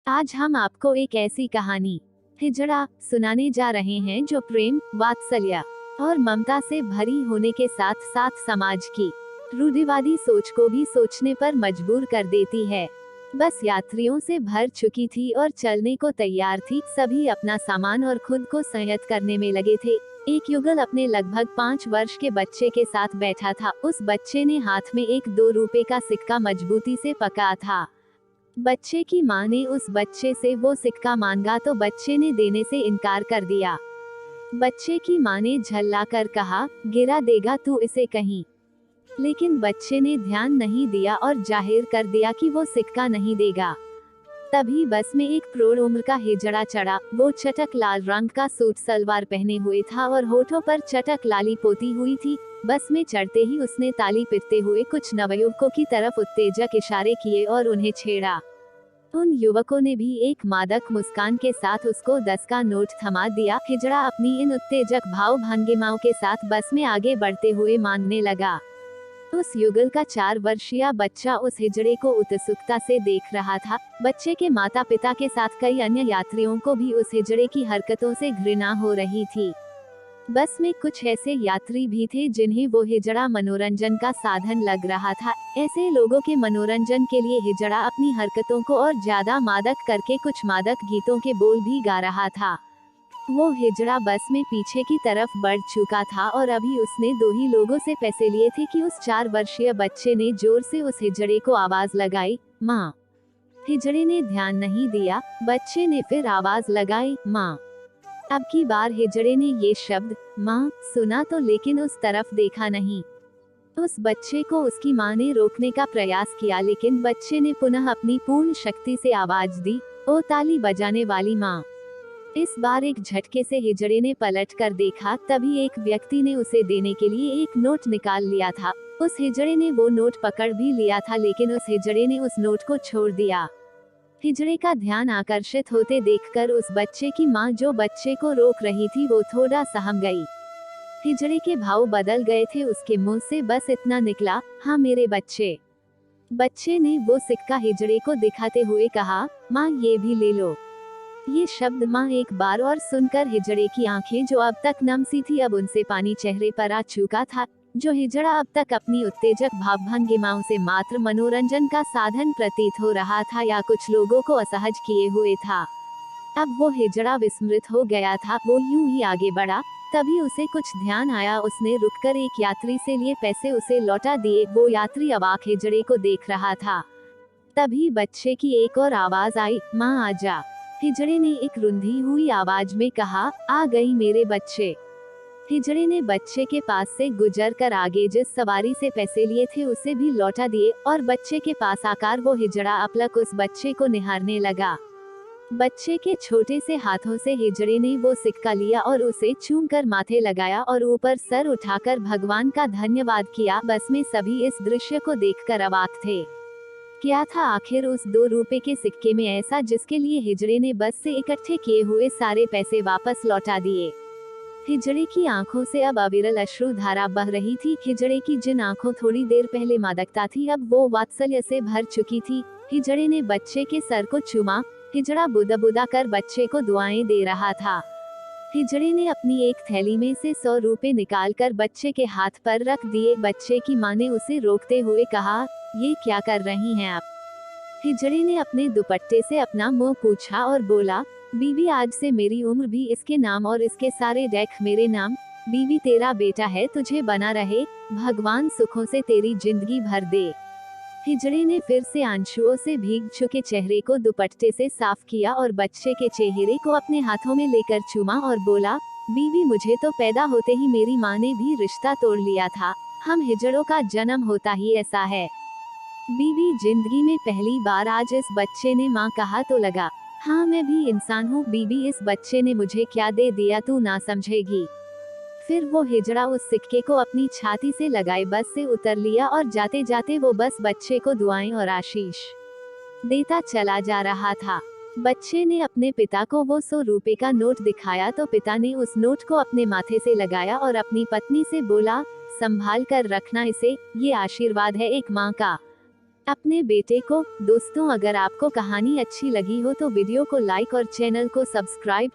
आज हम आपको एक ऐसी कहानी हिजड़ा सुनाने जा रहे हैं जो प्रेम, वात्सल्य और ममता से भरी होने के साथ साथ समाज की रूढ़िवादी सोच को भी सोचने पर मजबूर कर देती है। बस यात्रियों से भर चुकी थी और चलने को तैयार थी। सभी अपना सामान और खुद को संयत करने में लगे थे। एक युगल अपने लगभग 5 वर्ष के बच्चे के साथ बैठा था। उस बच्चे ने हाथ में एक 2 रुपए का सिक्का मजबूती से पकड़ा था। बच्चे की माँ ने उस बच्चे से वो सिक्का मांगा तो बच्चे ने देने से इनकार कर दिया। बच्चे की माँ ने झल्लाकर कहा, गिरा देगा तू इसे कहीं। लेकिन बच्चे ने ध्यान नहीं दिया और जाहिर कर दिया कि वो सिक्का नहीं देगा। तभी बस में एक प्रौढ़ उम्र का हिजड़ा चढ़ा। वो चटक लाल रंग का सूट सलवार पहने हुए था और होठों पर चटक लाली पोती हुई थी। बस में चढ़ते ही उसने ताली पीटते हुए कुछ नवयुवकों की तरफ उत्तेजक इशारे किए और उन्हें छेड़ा। उन युवकों ने भी एक मादक मुस्कान के साथ उसको 10 का नोट थमा दिया। हिजड़ा अपनी इन उत्तेजक भाव भंगिमाओं के साथ बस में आगे बढ़ते हुए मांगने लगा। उस युगल का 4 वर्षीय बच्चा उस हिजड़े को उत्सुकता से देख रहा था। बच्चे के माता पिता के साथ कई अन्य यात्रियों को भी उस हिजड़े की हरकतों से घृणा हो रही थी। बस में कुछ ऐसे यात्री भी थे जिन्हें वो हिजड़ा मनोरंजन का साधन लग रहा था। ऐसे लोगों के मनोरंजन के लिए हिजड़ा अपनी हरकतों को और ज्यादा मादक करके कुछ मादक गीतों के बोल भी गा रहा था। वो हिजड़ा बस में पीछे की तरफ बढ़ चुका था और अभी उसने 2 ही लोगों से पैसे लिए थे कि उस 4 वर्षीय बच्चे ने जोर से उस हिजड़े को आवाज लगाई, माँ। हिजड़े ने ध्यान नहीं दिया। बच्चे ने फिर आवाज लगाई, माँ। अब की बार हिजड़े ने ये शब्द माँ सुना तो लेकिन उस तरफ देखा नहीं। उस बच्चे को उसकी माँ ने रोकने का प्रयास किया लेकिन बच्चे ने पुनः अपनी पूर्ण शक्ति से आवाज दी, ओ ताली बजाने वाली माँ। इस बार एक झटके से हिजड़े ने पलट कर देखा। तभी एक व्यक्ति ने उसे देने के लिए एक नोट निकाल लिया था। उस हिजड़े ने वो नोट पकड़ भी लिया था लेकिन उस हिजड़े ने उस नोट को छोड़ दिया। हिजड़े का ध्यान आकर्षित होते देखकर उस बच्चे की माँ जो बच्चे को रोक रही थी वो थोड़ा सहम गई। हिजड़े के भाव बदल गए थे। उसके मुंह से बस इतना निकला, हाँ मेरे बच्चे। बच्चे ने वो सिक्का हिजड़े को दिखाते हुए कहा, माँ ये भी ले लो। ये शब्द माँ एक बार और सुनकर हिजड़े की आंखें जो अब तक नम सी थी अब उनसे पानी चेहरे पर आ चुका था। जो हिजड़ा अब तक अपनी उत्तेजक भाव भंगिमाओं से मात्र मनोरंजन का साधन प्रतीत हो रहा था या कुछ लोगों को असहज किए हुए था, अब वो हिजड़ा विस्मृत हो गया था। वो यूं ही आगे बढ़ा। तभी उसे कुछ ध्यान आया। उसने रुककर एक यात्री से लिए पैसे उसे लौटा दिए। वो यात्री अवाक हिजड़े को देख रहा था। तभी बच्चे की एक और आवाज आई, माँ आजा। हिजड़े ने एक रुंधी हुई आवाज में कहा, आ गई मेरे बच्चे। हिजड़े ने बच्चे के पास से गुजर कर आगे जिस सवारी से पैसे लिए थे उसे भी लौटा दिए और बच्चे के पास आकर वो हिजड़ा अपलक उस बच्चे को निहारने लगा। बच्चे के छोटे से हाथों से हिजड़े ने वो सिक्का लिया और उसे चूम कर माथे लगाया और ऊपर सर उठाकर भगवान का धन्यवाद किया। बस में सभी इस दृश्य को देखकर अवाक थे। क्या था आखिर उस 2 रुपए के सिक्के में ऐसा जिसके लिए हिजड़े ने बस से इकट्ठे किए हुए सारे पैसे वापस लौटा दिए। हिजड़े की आंखों से अब अविरल अश्रु धारा बह रही थी। हिजड़े की जिन आंखों थोड़ी देर पहले मादकता थी अब वो वात्सल्य से भर चुकी थी। हिजड़े ने बच्चे के सर को चूमा। हिजड़ा बुदा बुदा कर बच्चे को दुआएं दे रहा था। हिजड़े ने अपनी एक थैली में से 100 रुपए निकालकर बच्चे के हाथ पर रख दिए। बच्चे की माँ ने उसे रोकते हुए कहा, ये क्या कर रही हैं आप? हिजड़े ने अपने दुपट्टे से अपना मुंह पूछा और बोला, बीवी आज से मेरी उम्र भी इसके नाम और इसके सारे डेक मेरे नाम। बीवी तेरा बेटा है, तुझे बना रहे, भगवान सुखों से तेरी जिंदगी भर दे। हिजड़े ने फिर से आंसुओं से भीग चुके चेहरे को दुपट्टे से साफ किया और बच्चे के चेहरे को अपने हाथों में लेकर चूमा और बोला, बीवी मुझे तो पैदा होते ही मेरी माँ ने भी रिश्ता तोड़ लिया था। हम हिजड़ों का जन्म होता ही ऐसा है। बीवी जिंदगी में पहली बार आज इस बच्चे ने माँ कहा तो लगा, हाँ मैं भी इंसान हूँ। बीवी इस बच्चे ने मुझे क्या दे दिया तू ना समझेगी। फिर वो हिजड़ा उस सिक्के को अपनी छाती से लगाए बस से उतर लिया और जाते जाते वो बस बच्चे को दुआएं और आशीष देता चला जा रहा था। बच्चे ने अपने पिता को वो 100 रुपए का नोट दिखाया तो पिता ने उस नोट को अपने माथे से लगाया और अपनी पत्नी से बोला, संभाल कर रखना इसे, ये आशीर्वाद है एक माँ का। अपने बेटे को। दोस्तों, अगर आपको कहानी अच्छी लगी हो तो वीडियो को लाइक और चैनल को सब्सक्राइब